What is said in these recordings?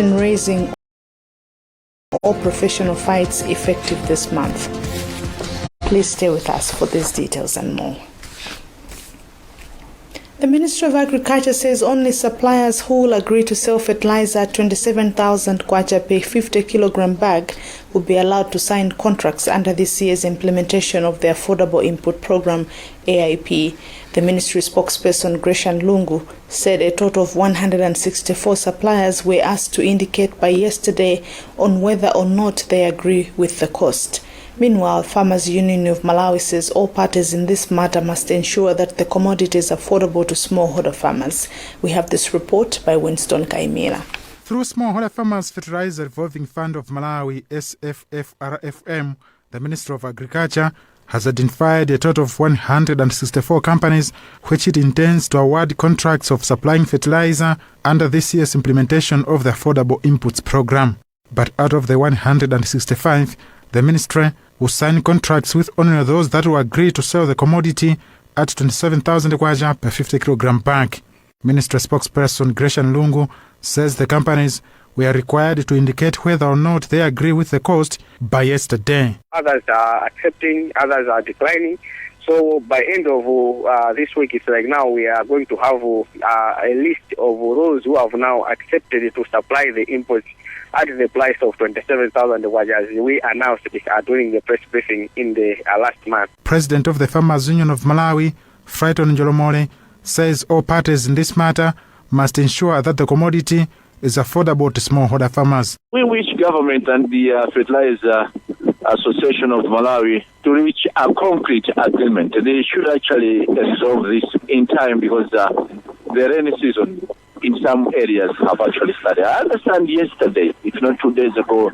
raising all professional fights effective this month. Please stay with us for these details and more. The Ministry of Agriculture says only suppliers who will agree to sell fertilizer at 27,000 kwacha per 50 kilogram bag will be allowed to sign contracts under this year's implementation of the Affordable Input Program, AIP. The ministry spokesperson, Gresham Lungu, said a total of 164 suppliers were asked to indicate by yesterday on whether or not they agree with the cost. Meanwhile, Farmers Union of Malawi says all parties in this matter must ensure that the commodity is affordable to smallholder farmers. We have this report by Winston Kaimira. Through Smallholder Farmers Fertilizer Revolving Fund of Malawi, SFFRFM, the Ministry of Agriculture has identified a total of 164 companies which it intends to award contracts of supplying fertilizer under this year's implementation of the Affordable Inputs Program. But out of the 165, the ministry will sign contracts with only those that will agree to sell the commodity at 27,000 kwacha per 50 kilogram bag. Ministry spokesperson Gresham Lungu says the companies were required to indicate whether or not they agree with the cost by yesterday. Others are accepting, others are declining. So by end of this week, it's like now we are going to have a list of those who have now accepted to supply the inputs at the price of 27,000 kwacha, as we announced during the press briefing in the last month. President of the Farmers Union of Malawi, Frighton Njolomole, says all parties in this matter must ensure that the commodity is affordable to smallholder farmers. We wish government and the Fertilizer Association of Malawi to reach a concrete agreement. They should actually resolve this in time because the rainy season in some areas have actually started. I understand yesterday, if not 2 days ago,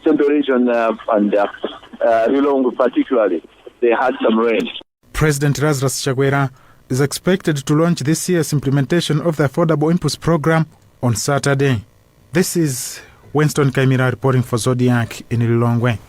Central Region and Rilongo particularly, they had some rain. President Lazarus Chakwera is expected to launch this year's implementation of the Affordable Inputs Program on Saturday. This is Winston Kaimira reporting for Zodiak in Lilongwe.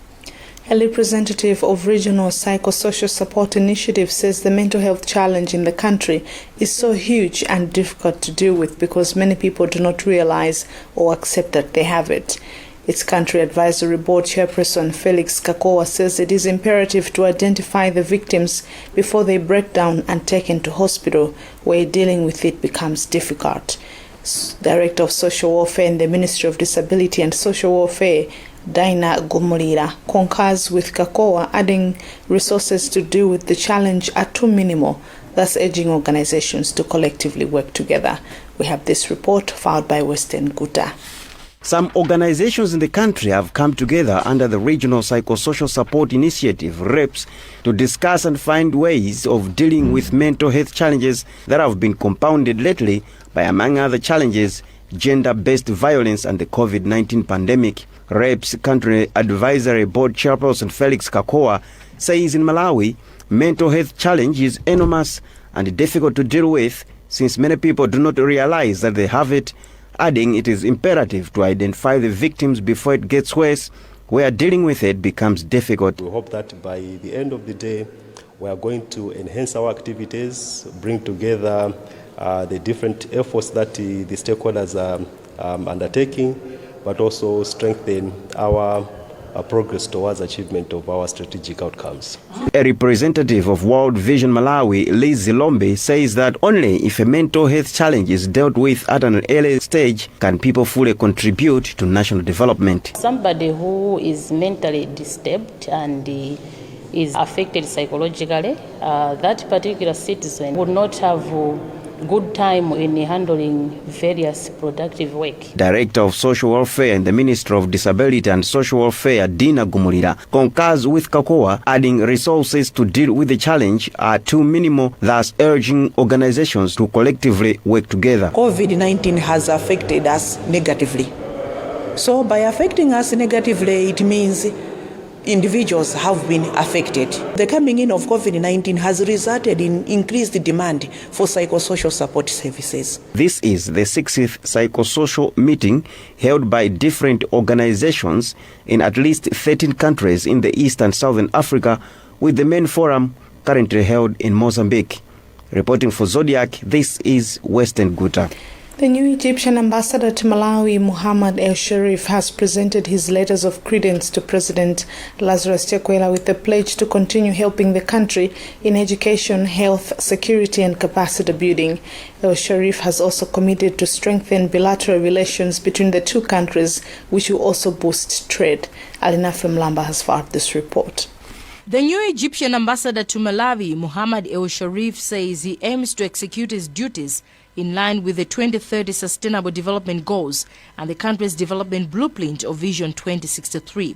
A representative of Regional Psychosocial Support Initiative says the mental health challenge in the country is so huge and difficult to deal with because many people do not realize or accept that they have it. Its country advisory board chairperson Felix Kakowa says it is imperative to identify the victims before they break down and taken to hospital, where dealing with it becomes difficult. Director of Social Welfare in the Ministry of Disability and Social Welfare, Dina Gumulira, concurs with Kakowa, adding resources to deal with the challenge are too minimal, thus urging organizations to collectively work together. We have this report filed by Western Guta. Some organizations in the country have come together under the Regional Psychosocial Support Initiative, REPS, to discuss and find ways of dealing with mental health challenges that have been compounded lately by, among other challenges, gender-based violence and the COVID-19 pandemic. REPS Country Advisory Board Chairperson Felix Kakowa says in Malawi, mental health challenge is enormous and difficult to deal with since many people do not realize that they have it, adding it is imperative to identify the victims before it gets worse, where dealing with it becomes difficult. We hope that by the end of the day, we are going to enhance our activities, bring together the different efforts that the stakeholders are undertaking, but also strengthen our progress towards achievement of our strategic outcomes. A representative of World Vision Malawi, Liz Zilombe, says that only if a mental health challenge is dealt with at an early stage can people fully contribute to national development. Somebody who is mentally disturbed and is affected psychologically, that particular citizen would not have good time in handling various productive work. Director of Social Welfare in the Ministry of Disability and Social Welfare, Dina Gumulira, concurs with Kakowa, adding resources to deal with the challenge are too minimal, thus urging organizations to collectively work together. COVID-19 has affected us negatively. So by affecting us negatively, it means individuals have been affected. The coming in of COVID-19 has resulted in increased demand for psychosocial support services. This is the 60th psychosocial meeting held by different organizations in at least 13 countries in the East and Southern Africa, with the main forum currently held in Mozambique. Reporting for Zodiak, this is Western Guta. The new Egyptian ambassador to Malawi, Muhammad El Sharif, has presented his letters of credence to President Lazarus Chakwera with a pledge to continue helping the country in education, health, security and capacity building. El Sharif has also committed to strengthen bilateral relations between the two countries, which will also boost trade. Alina Femlamba has filed this report. The new Egyptian ambassador to Malawi, Muhammad El Sharif, says he aims to execute his duties in line with the 2030 Sustainable Development Goals and the country's development blueprint of Vision 2063.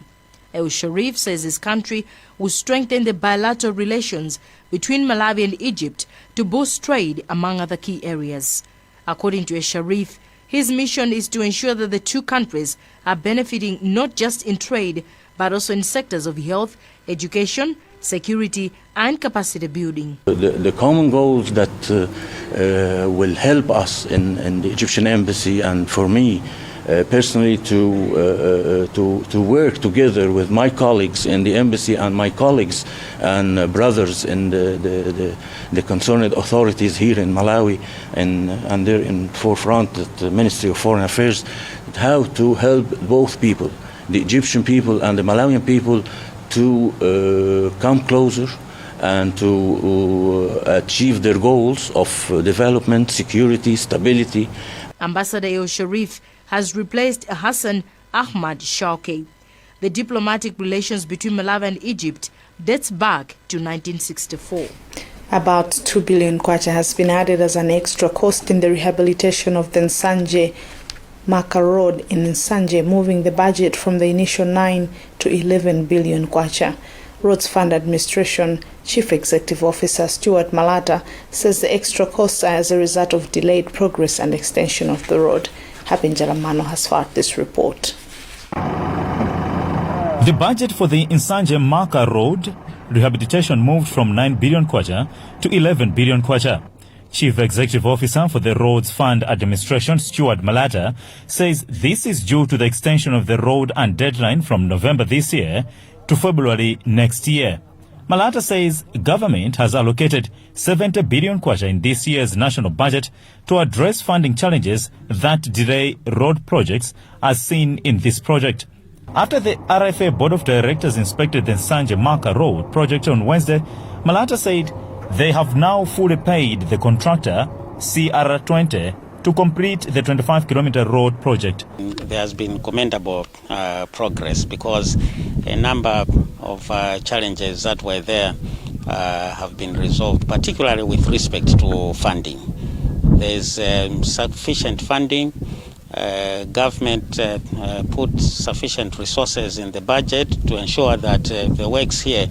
El Sharif says his country will strengthen the bilateral relations between Malawi and Egypt to boost trade, among other key areas. According to El Sharif, his mission is to ensure that the two countries are benefiting not just in trade, but also in sectors of health, education, security and capacity building. The common goals that will help us in the Egyptian embassy and for me personally to work together with my colleagues in the embassy and my colleagues and brothers in the concerned authorities here in Malawi and they're in forefront at the Ministry of Foreign Affairs, how to help both people, the Egyptian people and the Malawian people, to come closer and to achieve their goals of development, security, stability. Ambassador El Sharif has replaced Hassan Ahmad Shauki. The diplomatic relations between Malawi and Egypt dates back to 1964. About 2 billion kwacha has been added as an extra cost in the rehabilitation of the Nsanje Maka Road in Nsanje, moving the budget from the initial 9 to 11 billion kwacha. Roads Fund Administration Chief Executive Officer Stuart Malata says the extra costs are as a result of delayed progress and extension of the road. Habin Jaramano has filed this report. The budget for the Nsanje Maka Road rehabilitation moved from 9 billion kwacha to 11 billion kwacha. Chief Executive Officer for the Roads Fund Administration, Stuart Malata, says this is due to the extension of the road and deadline from November this year to February next year. Malata says government has allocated 70 billion kwacha in this year's national budget to address funding challenges that delay road projects as seen in this project. After the RFA Board of Directors inspected the Nsanje Maka Road project on Wednesday, Malata said they have now fully paid the contractor, CR20, to complete the 25-kilometer road project. There has been commendable progress because a number of challenges that were there have been resolved, particularly with respect to funding. There is sufficient funding. Government put sufficient resources in the budget to ensure that the works here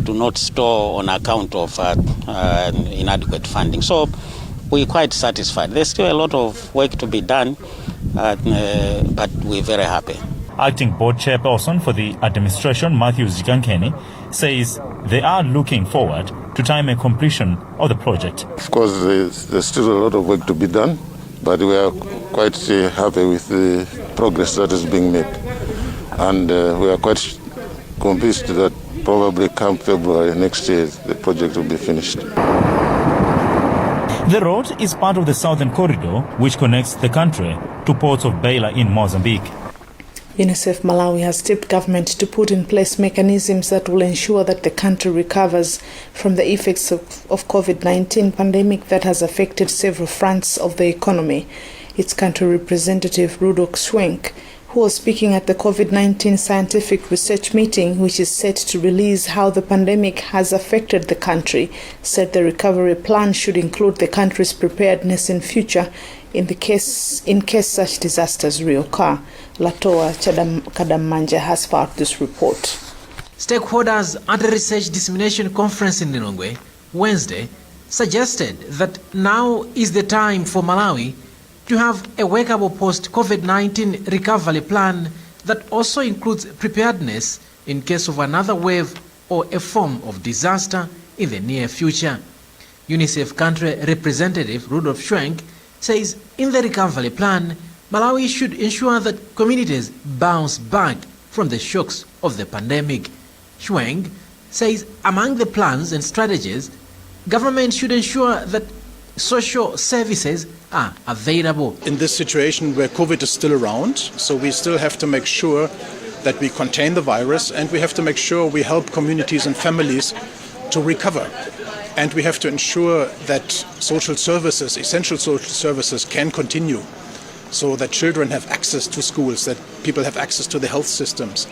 do not stall on account of inadequate funding. So we're quite satisfied. There's still a lot of work to be done, but we're very happy. Acting board chairperson for the administration, Matthew Zigankeni, says they are looking forward to time and completion of the project. Of course, there's still a lot of work to be done, but we are quite happy with the progress that is being made. And we are quite convinced that probably come February next year, the project will be finished. The road is part of the Southern Corridor, which connects the country to ports of Beira in Mozambique. UNICEF Malawi has tipped government to put in place mechanisms that will ensure that the country recovers from the effects of COVID-19 pandemic that has affected several fronts of the economy. Its country representative Rudolf Schwenk, who was speaking at the COVID-19 scientific research meeting, which is set to release how the pandemic has affected the country, said the recovery plan should include the country's preparedness in future in case such disasters reoccur. Latoa Kadamanja has filed this report. Stakeholders at a research dissemination conference in Lilongwe Wednesday suggested that now is the time for Malawi to have a workable post-COVID-19 recovery plan that also includes preparedness in case of another wave or a form of disaster in the near future. UNICEF country representative Rudolf Schwenk says in the recovery plan, Malawi should ensure that communities bounce back from the shocks of the pandemic. Schwenk says among the plans and strategies, government should ensure that social services are available. In this situation where COVID is still around, so we still have to make sure that we contain the virus, and we have to make sure we help communities and families to recover. And we have to ensure that social services, essential social services, can continue, so that children have access to schools, that people have access to the health systems,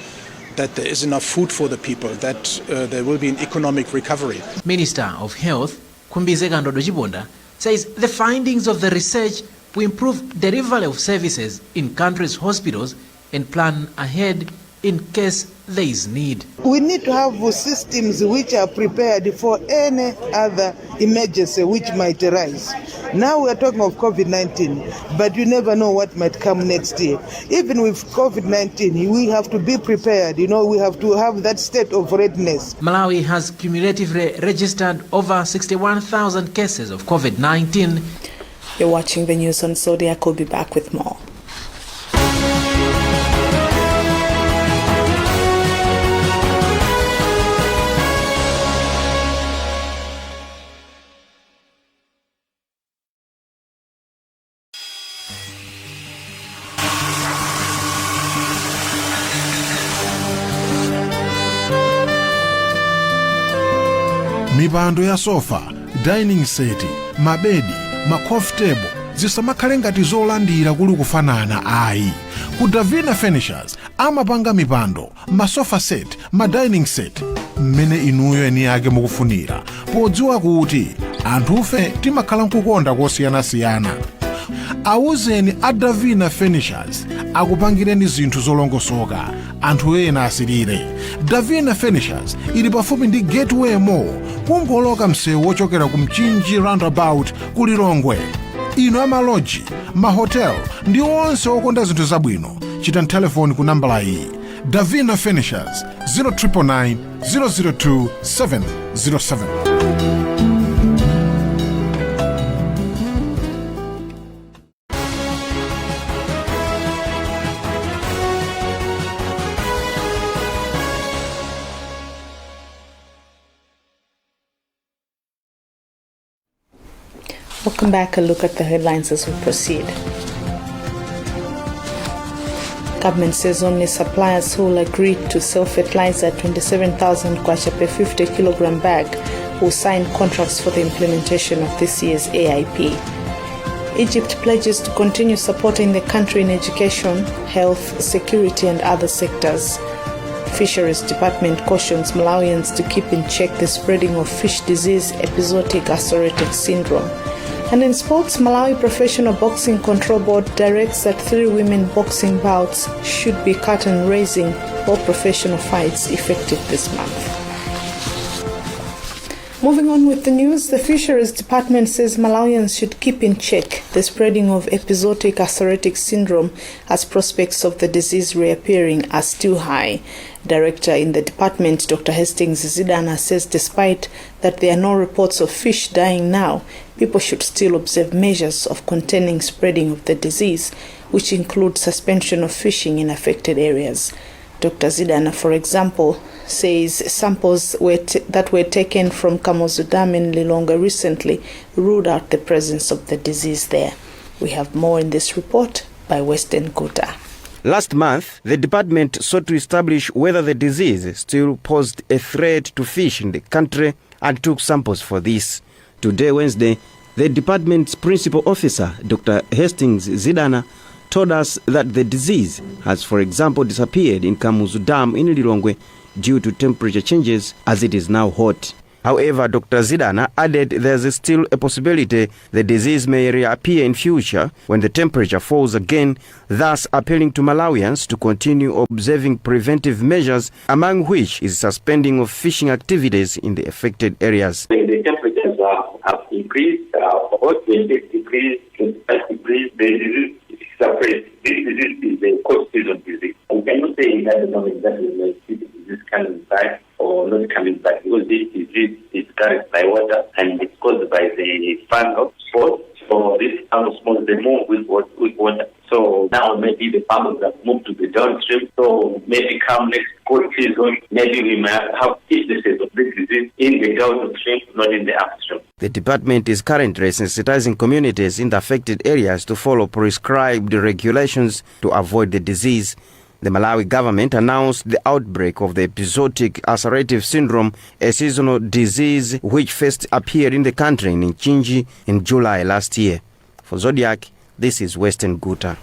that there is enough food for the people, that there will be an economic recovery. Minister of Health, Kumbizeka Ndodo Chibonda, says the findings of the research will improve delivery of services in countries' hospitals and plan ahead in case there is need. We need to have systems which are prepared for any other emergency which might arise. Now we are talking of COVID-19, but you never know what might come next year. Even with COVID-19, we have to be prepared. We have to have that state of readiness. Malawi has cumulatively registered over 61,000 cases of COVID-19. You're watching the news on Zodiak. We'll be back with more. Mipando ya sofa, dining set, mabedi, coffee table zisamakhale ngati zolandira kuli kufanana ayi. Ku Davina Furnitures amapanga mipando, masofa set, dining set mmene inuyo eni yake mukufunira. Podziwa kuti anthufe timakhala nkukonda kosiyanasiyana. Awuzeni a Davina Furnitures akupangireni zinthu zolongosoka, anthu ena asirire. Davina Furnitures ili pafupi ndi Gateway Mall, kungoloka msewu wochokera ku Mchinji roundabout ku Lilongwe. Ino amaloji, mahotel ndi onse okonda zinthu zabwino. Chita telefoni ku nambala iyi: Davina Furnitures 0999 002 707. Welcome back. A look at the headlines as we proceed. Government says only suppliers who will agree to sell fertilizer at 27,000 kwacha per 50 kilogram bag will sign contracts for the implementation of this year's AIP. Egypt pledges to continue supporting the country in education, health, security and other sectors. Fisheries Department cautions Malawians to keep in check the spreading of fish disease, episodic ulcerative syndrome. And in sports, Malawi Professional Boxing Control Board directs that 3 women boxing bouts should be curtain-raising for professional fights effective this month. Moving on with the news, the Fisheries Department says Malawians should keep in check the spreading of episodic ulcerative syndrome as prospects of the disease reappearing are still high. Director in the department, Dr. Hastings Zidana, says despite that there are no reports of fish dying now, people should still observe measures of containing spreading of the disease, which include suspension of fishing in affected areas. Dr. Zidana, for example, says samples that were taken from Kamuzu Dam in Lilongwe recently ruled out the presence of the disease there. We have more in this report by Western Kuta. Last month, the department sought to establish whether the disease still posed a threat to fish in the country and took samples for this. Today, Wednesday, the department's principal officer, Dr. Hastings Zidana, told us that the disease has, for example, disappeared in Kamuzu Dam in Lilongwe due to temperature changes as it is now hot. However, Dr. Zidana added there's still a possibility the disease may reappear in future when the temperature falls again, thus appealing to Malawians to continue observing preventive measures, among which is suspending of fishing activities in the affected areas. The temperatures have increased, about 28 degrees, 25 degrees, the disease is suppressed. This disease is a cold-season disease. We cannot say that the moment that we may see the disease coming back or not coming back, because this disease is carried by water and it's caused by the fungal spores. So these fungal spores, they move with water. So now maybe the farmers have moved to the downstream. So maybe come next cold season, maybe we might have instances of this disease in the downstream, not in the upstream. The department is currently sensitizing communities in the affected areas to follow prescribed regulations to avoid the disease. The Malawi government announced the outbreak of the episodic ulcerative syndrome, a seasonal disease which first appeared in the country in Nchinji in July last year. For Zodiac, this is Western Guta.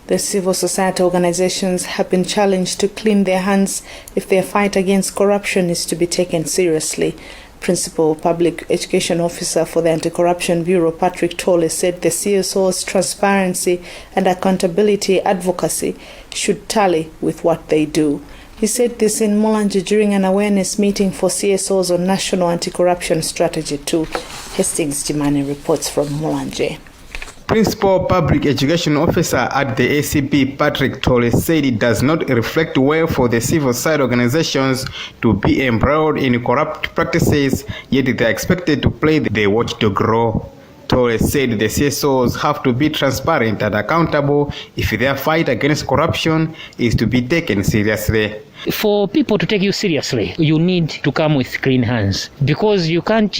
The civil society organizations have been challenged to clean their hands if their fight against corruption is to be taken seriously. Principal Public Education Officer for the Anti-Corruption Bureau, Patrick Tolle, said the CSO's transparency and accountability advocacy should tally with what they do. He said this in Mulanje during an awareness meeting for CSOs on National Anti-Corruption Strategy 2. Hastings Jimani reports from Mulanje. Principal Public Education Officer at the ACB, Patrick Tolle, said it does not reflect well for the civil side organizations to be embroiled in corrupt practices, yet they are expected to play the watchdog role. Tolle said the CSOs have to be transparent and accountable if their fight against corruption is to be taken seriously. For people to take you seriously, you need to come with clean hands, because you can't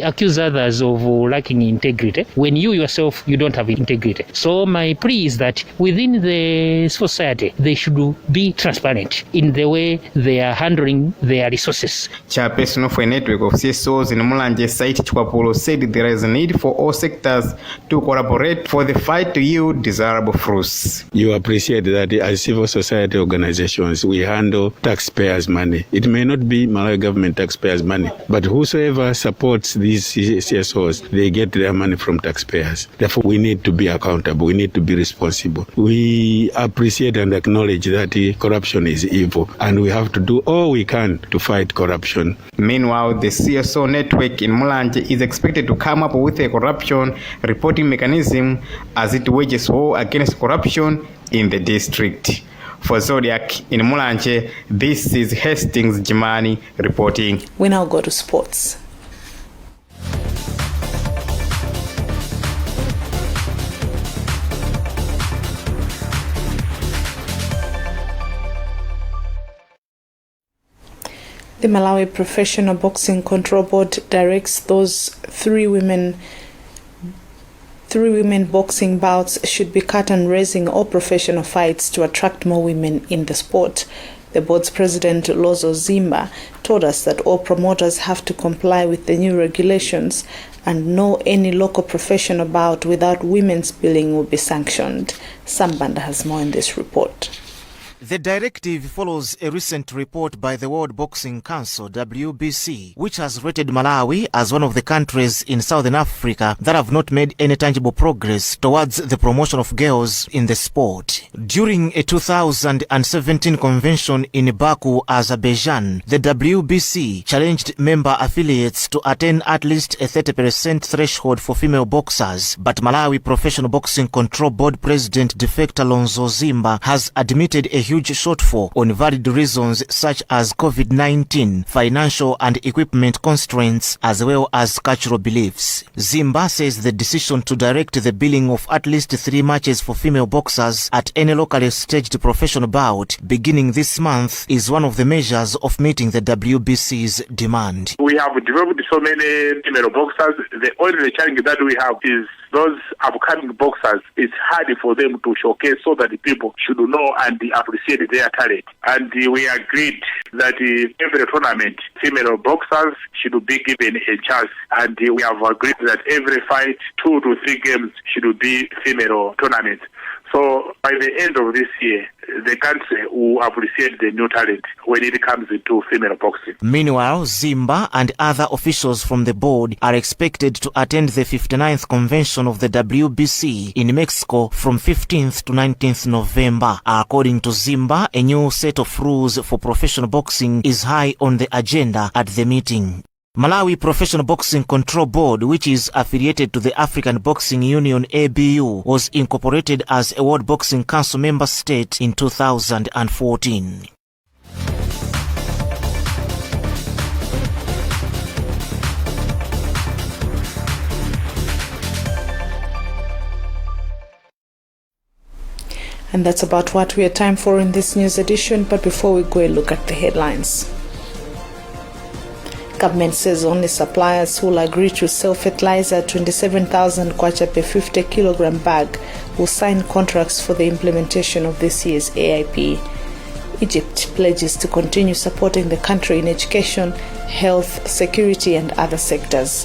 accuse others of lacking integrity when you yourself, you don't have integrity. So my plea is that within the society, they should be transparent in the way they are handling their resources. Chairperson of a network of CSOs in Mulanje, Saiti Chwapulo, said there is a need for all sectors to collaborate for the fight to yield desirable fruits. You appreciate that as civil society organizations, we handle taxpayers' money. It may not be Malawi government taxpayers' money, but whosoever supports these CSOs, they get their money from taxpayers. Therefore, we need to be accountable. We need to be responsible. We appreciate and acknowledge that corruption is evil, and we have to do all we can to fight corruption. Meanwhile, the CSO network in Mulanje is expected to come up with a corruption reporting mechanism as it wages war against corruption in the district. For Zodiac in Mulanje, this is Hastings Jimani reporting. We now go to sports. The Malawi Professional Boxing Control Board directs those three women boxing bouts should be curtain-raising or professional fights to attract more women in the sport. The board's president, Lozo Zimba, told us that all promoters have to comply with the new regulations, and no any local professional bout without women's billing will be sanctioned. Sambanda has more in this report. The directive follows a recent report by the World Boxing Council, WBC, which has rated Malawi as one of the countries in Southern Africa that have not made any tangible progress towards the promotion of girls in the sport. During a 2017 convention in Baku, Azerbaijan, the WBC challenged member affiliates to attain at least a 30% threshold for female boxers, but Malawi Professional Boxing Control Board President Defector Lonzo Zimba has admitted a huge shortfall on valid reasons such as COVID-19, financial and equipment constraints, as well as cultural beliefs. Zimba says the decision to direct the billing of at least 3 matches for female boxers at any locally staged professional bout beginning this month is one of the measures of meeting the WBC's demand. We have developed so many female boxers. The only challenge that we have is those upcoming boxers. It's hard for them to showcase so that the people should know and appreciate their talent. And we agreed that every tournament, female boxers should be given a chance. And we have agreed that every fight, 2 to 3 games should be female tournaments. So by the end of this year, the country will appreciate the new talent when it comes to female boxing. Meanwhile, Zimba and other officials from the board are expected to attend the 59th convention of the WBC in Mexico from 15th to 19th November. According to Zimba, a new set of rules for professional boxing is high on the agenda at the meeting. Malawi Professional Boxing Control Board, which is affiliated to the African Boxing Union ABU, was incorporated as a World Boxing Council member state in 2014. And that's about what we have time for in this news edition. But before we go, a look at the headlines. Government says only suppliers who will agree to sell fertilizer 27,000 kwacha per 50 kilogram bag will sign contracts for the implementation of this year's AIP. Egypt pledges to continue supporting the country in education, health, security and other sectors.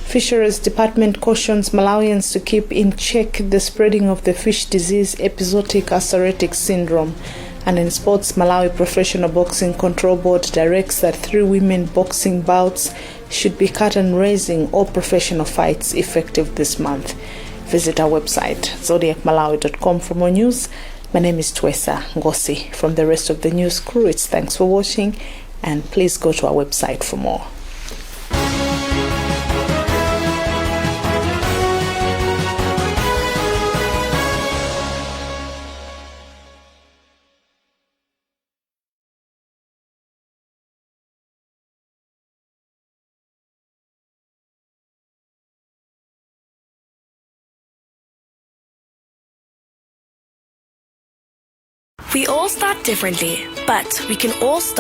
Fisheries Department cautions Malawians to keep in check the spreading of the fish disease episodic ulceratic syndrome. And in sports, Malawi Professional Boxing Control Board directs that 3 women boxing bouts should be curtain raising or professional fights effective this month. Visit our website, zodiacmalawi.com, for more news. My name is Twesa Ngosi. From the rest of the news crew, it's thanks for watching, and please go to our website for more. We all start differently, but we can all start